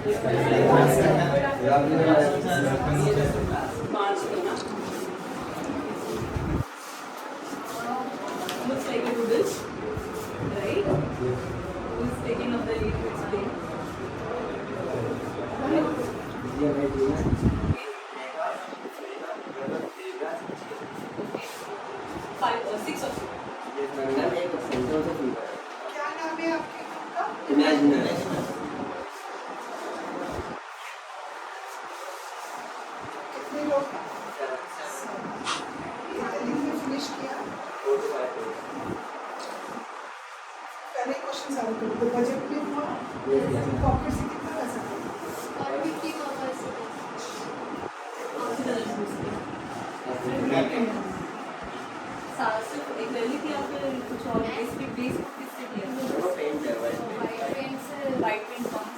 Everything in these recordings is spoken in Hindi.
March में ना looks like a doodle, right? Who's taking up the lead to explain? Five or six of you. क्या नाम है आपके ग्रुप का? कितने लोग हैं? कितने में फिनिश किया? पहले क्वेश्चन सारे तो बजट में हुआ, पॉकेट से कितना पैसा था? सिर्फ एक रैली थी या फिर कुछ और बेस किससे किया? वाइट पेंट कौन सा?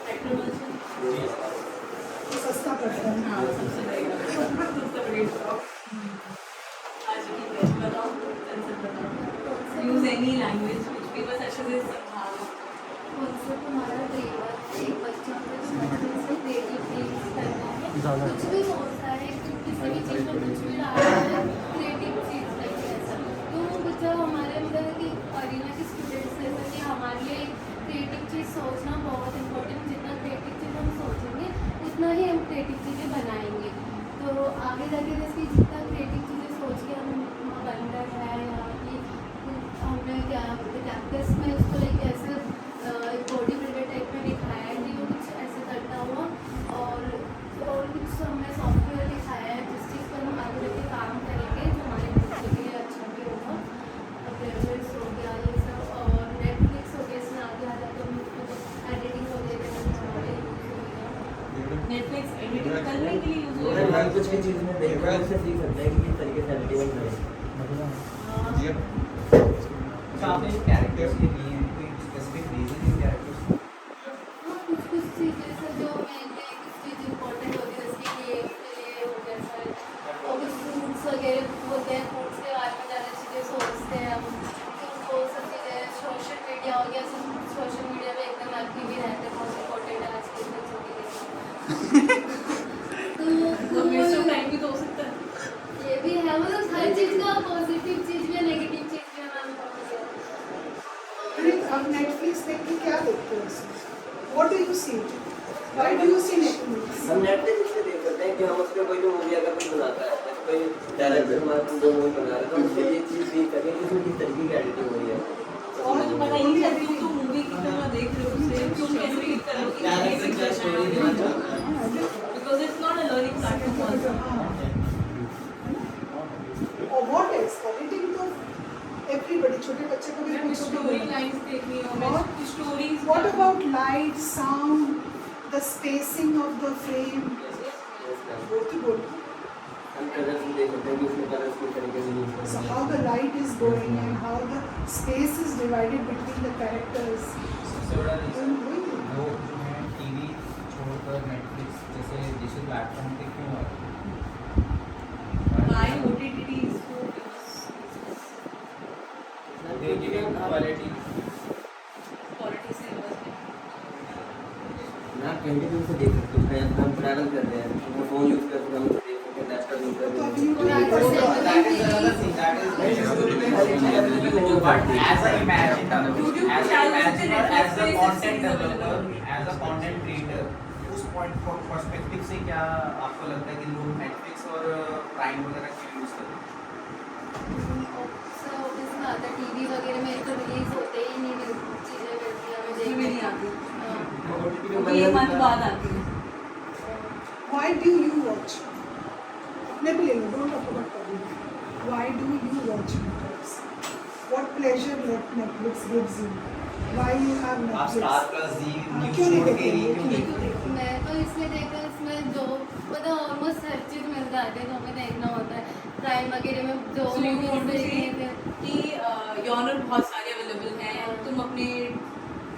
पेट्रोल सस्ता पड़ता है। हाँ सबसे बढ़िया सबसे बड़ी स्टॉक आज की बेस्ट बताओ कंसेप्ट बताओ यूज एनी लैंग्वेज व्हिच भी बस अच्छे से समझा दो कॉन्सेप्ट हमारा ड्रीवर एक बच्चा अपने बचपन से क्रिएटिव करना है, कुछ भी सोचता है, किसी भी चीज़ में कुछ भी डालता है, क्रिएटिव चीज़ लाइक ऐसा। तो वो बच्चा हमारे मतलब कि अरीना के स्टूडेंट्स जैसा कि हमारे लिए क्रिएटिव चीज़ सोचना बहुत इम्पोर्टेंट, जितना क्रिएटिव चीज़ हम सोचेंगे उतना ही हम क्रिएटिव चीज़ें बनाएंगे। तो आगे जाके जैसे जितना क्रिएटिव चीज़ें सोच के हम बंदर है या कि हमने क्या कैक्टस में उसको लेके ऐसे बॉडी बिल्डर टाइप में दिखाया है कि वो कुछ ऐसे करता हुआ और कुछ हमने सॉफ्टवेयर दिखाया है जिस चीज़ पर हम आगे जाके काम करेंगे जो हमारे बच्चे के लिए अच्छा भी होगा। प्लेयर्स हो गया ये सब और नेटफ्लिक्स हो गया, इसमें आगे आ जाते हम एडिटिंग वगैरह हमारे यूज़ होगा। नेटफ्लिक्स एडिटिंग करने के लिए यूज होगा कुछ भी चीज़ में देखकर उससे सीख सकते हैं कि किस तरीके से एडिटिंग करें। आपने जो कैरेक्टर्स लिए हैं कोई स्पेसिफिक रीजन इन कैरेक्टर्स का? कुछ चीज़ें सर जो मेनली कुछ चीज़ इम्पोर्टेंट होती है जैसे कि उसके लिए हो गया सर और कुछ फ्रूट्स वगैरह होते हैं, फ्रूट्स के बारे में ज़्यादा चीज़ें सोचते हैं हम, तो वो सब चीज़ें सोशल मीडिया हो गया, सोशल मीडिया में एकदम एक्टिव ही रहते हैं, बहुत इम्पोर्टेंट है आज के बच्चों के लिए। तो वेस्ट ऑफ टाइम भी तो हो सकता है ये भी है, मतलब हर चीज़ का पॉजिटिव चीज़ भी है नेगेटिव चीज़ भी है मैम। आप नेटफ्लिक्स देख के क्या देखते हो उसमें? What do you see? Why do you see Netflix? हम नेटफ्लिक्स इसलिए देख सकते हैं कि हम उसके कोई भी मूवी अगर कोई बनाता है जैसे कोई डायरेक्टर हमारा दो मूवी बना रहा है तो उससे ये चीज़ सीख सकें कि उसमें किस तरीके की एडिटिंग हो रही है। और जो पता ही नहीं चलती तो मूवी की तरह देख रहे हो उसे तुम कैसे रीड करोगे because it's not a learning platform also और what else? Editing तो everybody छोटे बच्चे को भी कुछ स्टोरी लाइंस देखनी हो और stories What about light, sound, the spacing of the frame? वो तो बोलो। हम कलर्स देख सकते हैं कि उसमें कलर्स किस तरीके से यूज़ So करते how the light is going and how the space is divided between the characters. सबसे बड़ा रीजन वही तो। लोग जो हैं टीवी छोड़कर नेटफ्लिक्स जैसे डिजिटल प्लेटफॉर्म पे क्यों आ रहे हैं? why OTT is so They give you quality. quality से ना कंटिन्यू से देख सकते हैं हम ट्रैवल कर रहे हैं वो फोन यूज़ करके हम उसे देख सकते हैं लैपटॉप यूज़ करके तो हम अभी उसे तो देख But as a imaginer, YouTube as a channel imaginer, से as a Netflix content से developer, as a content creator, उस पॉइंट पर्सपेक्टिव से क्या आपको लगता है कि लोग नेटफ्लिक्स और प्राइम वगैरह क्यों यूज़ करते हैं? टीवी वगैरह में तो रिलीज होते ही नहीं चीज़ें मिलती हैं भी हमें नहीं आती OTT ये मंथ बाद आती है Why do you watch? अपने पे ले लो, don't talk about public. Why do you watch Netflix? What pleasure Netflix gives you? Why you have आप Netflix? स्टार प्लस जी हाँ, न्यूज़ क्यों नहीं छोड़ के देखते? ये क्यों क्यों देखते हो? मैं तो इसलिए देखता हूँ, इसमें जो मतलब ऑलमोस्ट हर चीज़ मिल जाती है जो हमें देखना होता है। प्राइम वगैरह में जो So you want to say देखने थे कि यॉनर बहुत सारे अवेलेबल हैं तुम अपने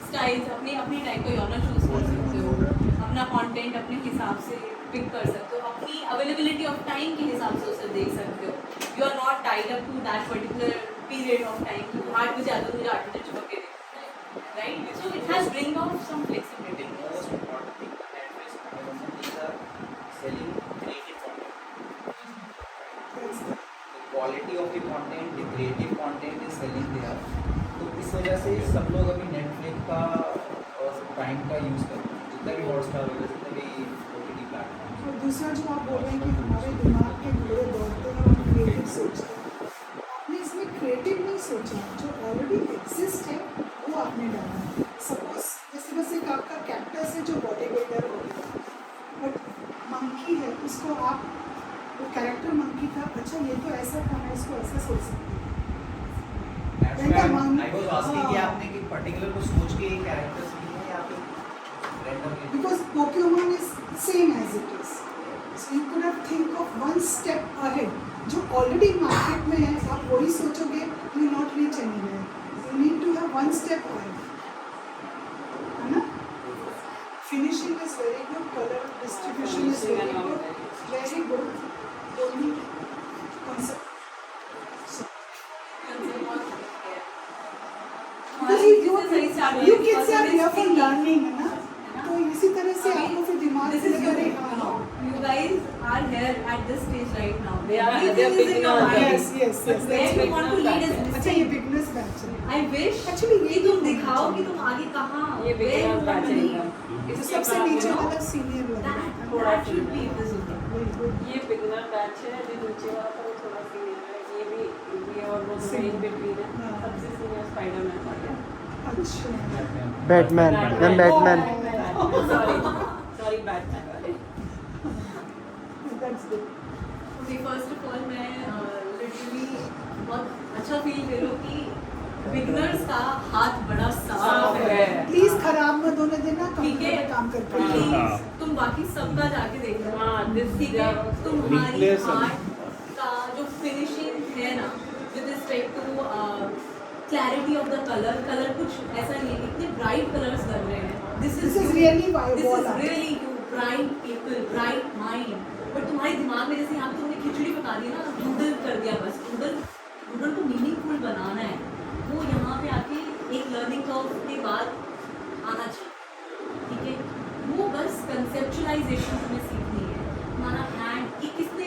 स्टाइल्स अपनी अपनी टाइप का यॉनर चूज कर सकते हो अपना कंटेंट अपने हिसाब से पिक कर सकते हो अपनी अवेलेबिलिटी ऑफ टाइम के हिसाब से उसे देख सकते हो you are not tied up to that particular period of time कि 8 बजे आता मुझे 8 बजे छुपा के देखना है right? So it has bring out some flexibility. Most important thing Netflix is selling creative content. That's the The quality of the content, the creative content is selling there. तो इस वजह से सब लोग अभी नेटफ्लिक्स का और प्राइम का यूज़ करते हैं, जितना भी हॉटस्टार वगैरह जितने भी OTT प्लेटफॉर्म। और दूसरा जो आप बोल रहे हैं कि हमारे दिमाग के घोड़े दौड़ते हैं और हम क्रिएटिव सोचते हैं, आपने इसमें क्रिएटिव नहीं सोचा, जो ऑलरेडी एग्जिस्ट है वो आपने डाला। सपोज जैसे बस एक आपका कैक्टस है जो बॉडी बिल्डर हो गया, बट मंकी है, उसको आप वो कैरेक्टर मंकी था, अच्छा ये तो ऐसा था, मैं इसको ऐसा सोच सकती हूँ। That's why I was asking कि हाँ। आपने कि पर्टिकुलर को सोच के एक कैरेक्टर्स लिए या फिर randomly? Because Pokemon is same as it is. So you could have think of one step ahead. जो already market में है, आप वही सोचोगे, you will not reach anywhere. You need to have one step ahead. है ना? Finishing is very good, color distribution is very good, very good. Only concept. Because you kids are here for learning, है ना? तो इसी तरह से आपको फिर दिमाग This से is you, करेगा। you guys are here at this stage right now. They are- Everything they are is in picking your up. mind. Yes, yes, yes. But where you want to lead is अच्छा ये missing. बिगनर्स बैच है। I wish Actually, कि ये तुम तो दिखाओ होना कि तुम आगे कहाँ ये where you beginner want batch to है lead. इनका। तो इसके सबसे बाद नीचे you know, वाला सीनियर वाला That should be visible. Very good. ये बिगनर बैच है, जो नीचे वाला था वो थोड़ा सीनियर है, ये और वो दोनों इन बिटवीन है। हाँ। सबसे सीनियर स्पाइडरमैन था क्या? अच्छा बैटमैन मैं बैटमैन सॉरी बैटमैन वाले। That's good. Okay, first of all मैं literally बहुत अच्छा फील करूँ कि beginners का हाथ बड़ा साफ है। प्लीज खराब मत होने देना, ठीक है, कंप्यूटर पे काम करके प्लीज तुम बाकी सबका जाके देख लो। हाँ, this ठीक है, is तुम्हारी weakness आर्ट का जो फिनिशिंग है ना, with respect to clarity of the colour कुछ ऐसा नहीं है, इतने ब्राइट कलर्स कर रहे हैं। This is really why this wall is art. Really you bright people, bright mind, but तुम्हारे दिमाग में जैसे यहाँ पे तुमने खिचड़ी पका दी ना, डूडल कर दिया बस, डूडल को मीनिंगफुल बनाना है, वो यहाँ पे आके एक लर्निंग कर्व के बाद आना चाहिए। ठीक है, वो बस कंसेप्चुलाइजेशन हमें सीखनी है। हमारा हैंड कि किसने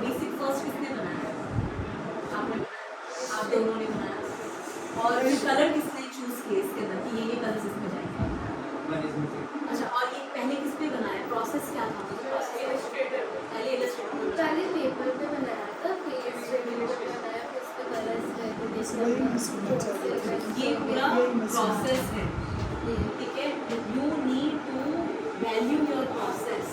बेसिक फर्स्ट किसने बनाया? आपने बनाया, आप दोनों ने बनाया, और कलर किसने चूज किए इसके अंदर कि ये कलर्स इसमें जाएंगे? अच्छा, और ये पहले किस पे बनाया? प्रोसेस क्या था? पहले इलस्ट्रेटर पहले पेपर पे बनाया था, फिर पेपर पे बनाया, फिर उस पे कलर्स वही मैं सोचना चाहती थी। ये पूरा यही मैं सोचना प्रोसेस है। ठीक है, you need to value your process,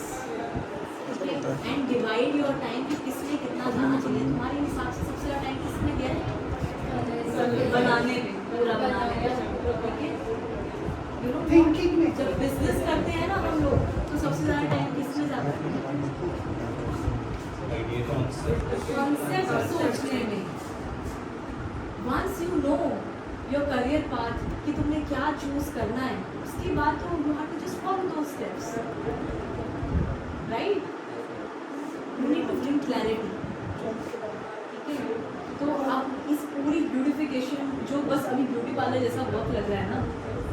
and divide your time कि किसमें कितना जाना चाहिए। तुम्हारे हिसाब से सबसे ज़्यादा टाइम किसमें गया है? बनाने में, पूरा बनाने में। ठीक है, यू नो Thinking में। जब बिजनेस करते हैं ना हम लोग, तो सबसे ज़्यादा टाइम किसमें जाता है? कॉन्सेप्ट सोचने में। Once you know your career path कि तुमने क्या चूज करना है, उसके बाद तो you have to just follow those steps, right? You need to bring clarity. ठीक है, तो अब इस पूरी ब्यूटिफिकेशन जो बस अभी ब्यूटी पार्लर जैसा वर्क लग रहा है ना,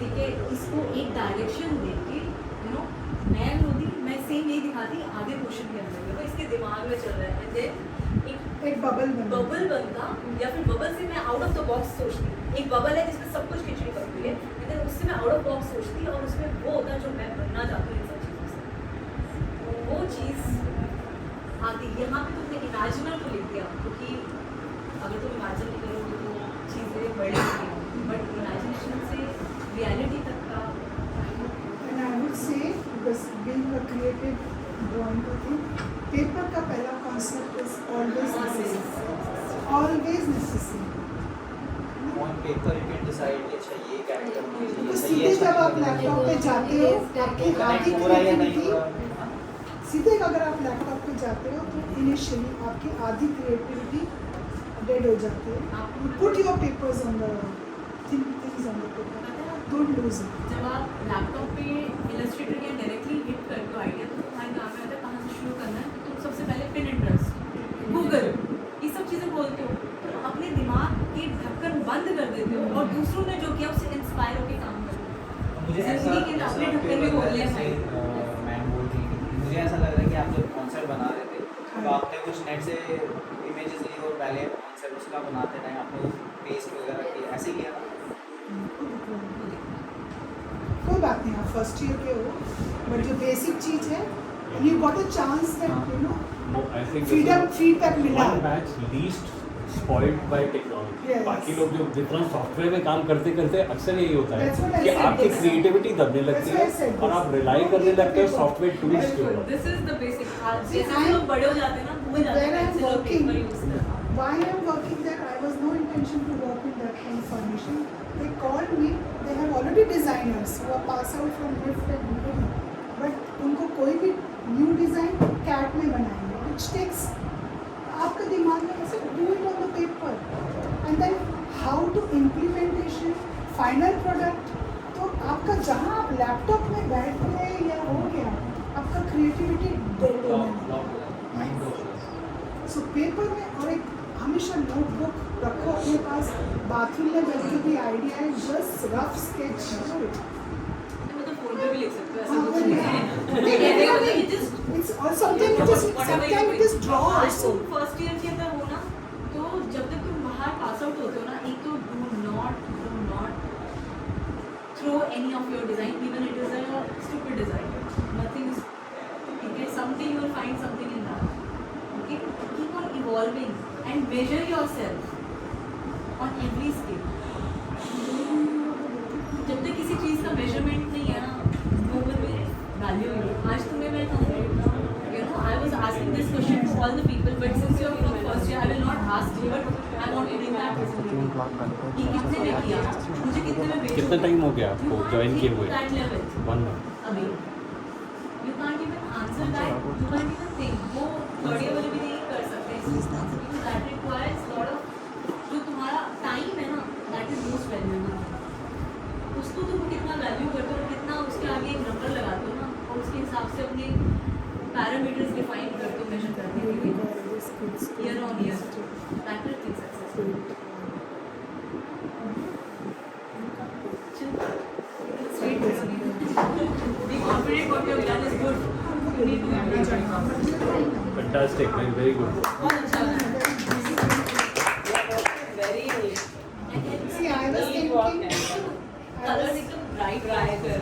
ठीक है, इसको एक डायरेक्शन दे के, यू नो, मैं सेम यही दिखाती आगे क्वेश्चन के अंदर, देखो इसके दिमाग में चल रहा है, एंड देन एक बबल बना। बबल बनता, या फिर बबल से मैं आउट ऑफ द बॉक्स सोचती। एक बबल है जिसमें सब कुछ खिचड़ी पकती है, लेकिन उससे मैं आउट ऑफ बॉक्स सोचती, और उसमें वो होता है जो मैं बनना चाहती हूँ इन सब चीज़ों से। वो चीज़ आती। यहाँ पे तुमने इमेजिनर को लिख दिया, क्योंकि अगर तुम इमेजिन नहीं करोगे तो चीज़ें बढ़ेंगी, बट इमेजिनेशन से रियलिटी तक का And I would say, because being a creative drawing thing, paper का पहला concept is always necessary. Always necessary. On paper you can decide अच्छा ये कैरेक्टर मुझे तो चाहिए, सीधे ये जब आप अच्छा लैपटॉप पे जाते हो, आपकी हाथ की हो रहा है या नहीं हो क्रिएटिविटी, रहा है? सीधे अगर आप लैपटॉप पे जाते हो तो इनिशियली आपकी आधी क्रिएटिविटी डेड हो जाती है। Put your papers on the things on the paper. Don't lose it. जब आप लैपटॉप पे इलस्ट्रेटर या डायरेक्टली हिट करते हो आइडिया, तो तुम्हारे काम में आता है कहाँ से शुरू करना है। तो तुम सबसे पहले पिनिंटरेस्ट, गूगल, ये सब चीज़ें बोलते हो, तो अपने दिमाग के ढक्कन बंद कर देते हो और दूसरों ने जो किया उससे इंस्पायर होकर काम करते हो। मुझे ऐसा जिंदगी के अपने ढक्कन में खोल लिया जैसे मैम बोल रही थी, मुझे ऐसा लग रहा है कि आप जब कॉन्सेप्ट बना रहे थे तो आपने कुछ नेट से इमेजेस ली और पहले कॉन्सेप्ट उसका बनाते टाइम आपने पेस्ट वगैरह किया, ऐसे किया था? कोई बात नहीं, आप फर्स्ट ईयर के हो, बट जो बेसिक चीज़ है, you got a chance that you know No, I think freedom feedback मिला। one batch least spoiled by technology. Yes. बाकी लोग जो जितना सॉफ्टवेयर में काम करते करते अक्सर यही होता That's what है I कि said, आपकी yes. क्रिएटिविटी दबने लगती That's what I है said, और yes. आप रिलाई करने लगते हो सॉफ्टवेयर टूल्स के ऊपर। This is the basic. See, जैसे हम लोग बड़े हो जाते हैं ना, भूल जाते When हैं I'm कैसे लोग working, पेपर यूज करते हैं। why I'm working there, I was no intention to work in that kind of furnishing. They called me, they have already designers who are pass out from NIFT and UTD, but उनको कोई भी न्यू डिज़ाइन कैट में बनाएंगे, which takes आपका दिमाग में ऐसे do it on the paper and then how to implementation final product। तो आपका जहाँ आप लैपटॉप में बैठ गए या हो गया, आपका क्रिएटिविटी डेड होने सो पेपर में, और एक हमेशा नोटबुक रखो अपने पास, बाथरूम में जब भी आइडिया है जस्ट रफ स्केच करो। मतलब फोन पे भी लिख सकते हो, ऐसा हाँ, कुछ नहीं है। नहीं, कहने का नहीं, मतलब it is- it's or sometimes it is draw आज also। तुम फर्स्ट ईयर के अंदर हो ना, तो जब तक तुम बाहर पास आउट होते हो ना, एक तो do not throw any of your design, even it is a stupid design, nothing is ठीक है, something you will find something in that. Okay, keep on evolving and measure yourself on every skill. जब तक किसी चीज़ का मेजरमेंट नहीं है ना, no one will value you. आज तुम्हें मैं कहूँ, you know, I was asking this question to all the people, but since you're from first year, I will not ask you, but I want to bring that visibility. कि कितने में किया, मुझे कितने में बेचोगे? कितना टाइम हो गया आपको You can't ज्वाइन get किए to हुए? that level 1 month। अभी। You can't even answer that. You can't even think. वो third year वाले भी नहीं कर सकते इस चीज़ को, because that requires lot of, जो तुम्हारा टाइम है ना, that is most valuable। उसको तुम कितना वैल्यू करते हो, कितना उसके आगे एक नंबर लगाते हो ना, और उसके हिसाब से अपने पैरामीटर्स डिफाइन करते हो मेजर करने के लिए year on year, that will think successful. Be confident what you have done is good. You need to be fantastic, very good. बहुत अच्छा लगा। Very See, I was thinking, colour एकदम ब्राइट ब्राइट है।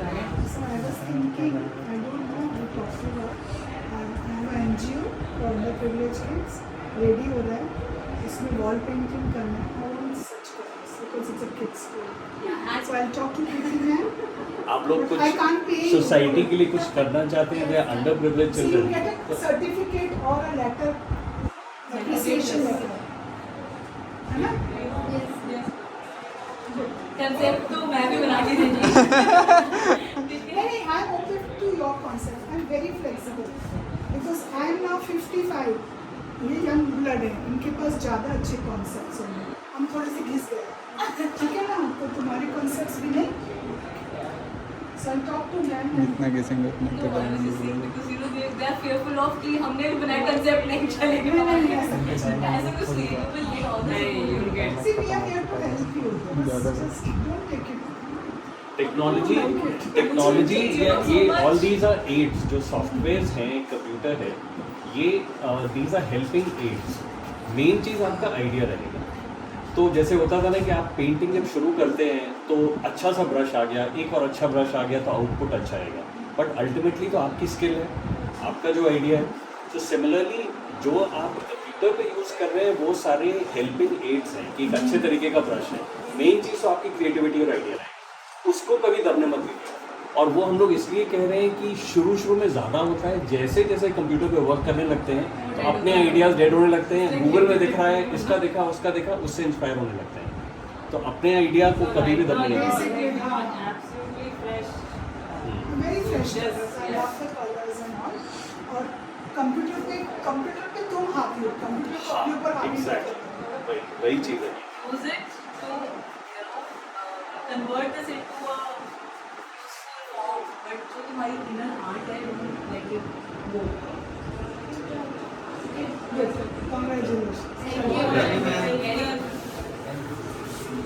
so I was thinking, I don't know who talked about, I have an NGO for underprivileged kids, ready हो रहा है, इसमें wall painting करना है, I want such colors because it's a kids school, so I'll talk to Preeti ma'am। आप लोग I can't pay कुछ you। सोसाइटी के लिए कुछ करना चाहते हैं, under privilege So you get children, a certificate or a letter, appreciation letter, है ना? कंसेप्ट तो मैं भी बना के देंगी। नहीं, I'm open to your concept. I'm very flexible because I'm now 55. ये young blood है, इनके पास ज़्यादा अच्छे concepts होंगे। हम थोड़े से घिस गए, ठीक है ना? तो तुम्हारे concepts भी नहीं। So I'll talk to them. जितना घिसेंगे उतना तो जाएंगे। Because you know they are fearful of कि हमने भी बनाया कंसेप्ट नहीं चलेगा। नहीं, ऐसा कुछ नहीं। ऐसा कुछ नहीं है, you will get all the नहीं, you will get- See, we are here to help you. Just don't take it. Technology ये ऑल दीज आर एड्स, जो सॉफ्टवेयर्स हैं, कंप्यूटर है, ये these are helping aids. Main चीज़ आपका आइडिया रहेगा। तो जैसे होता था ना कि आप पेंटिंग जब शुरू करते हैं तो अच्छा सा ब्रश आ गया, एक और अच्छा ब्रश आ गया तो आउटपुट अच्छा आएगा, बट अल्टीमेटली तो आपकी स्किल है, आपका जो आइडिया है। तो सिमिलरली जो आप कंप्यूटर पे यूज़ कर रहे हैं वो सारे हेल्पिंग एड्स हैं कि एक अच्छे तरीके का ब्रश है। मेन चीज़ तो आपकी क्रिएटिविटी और आइडिया है, उसको कभी दबने मत दीजिए। और वो हम लोग इसलिए कह रहे हैं कि शुरू में ज़्यादा होता है, जैसे जैसे कंप्यूटर पे वर्क करने लगते हैं तो अपने आइडियाज़ डेड होने लगते हैं। गूगल में दिख रहा है, इसका देखा उसका देखा, उससे इंस्पायर होने लगते हैं। तो अपने आइडिया को कभी भी दबने नहीं देना। Basically, हाँ। Absolutely fresh. Very fresh colors. I love the colors and all. और कंप्यूटर पे तुम हावी हो, कंप्यूटर को अपने ऊपर हावी कर दो। वही चीज़ है। Use it to, you know, convert this into a useful form, but जो तुम्हारी inner art है, don't let it go. Good. Congratulations. Thank you.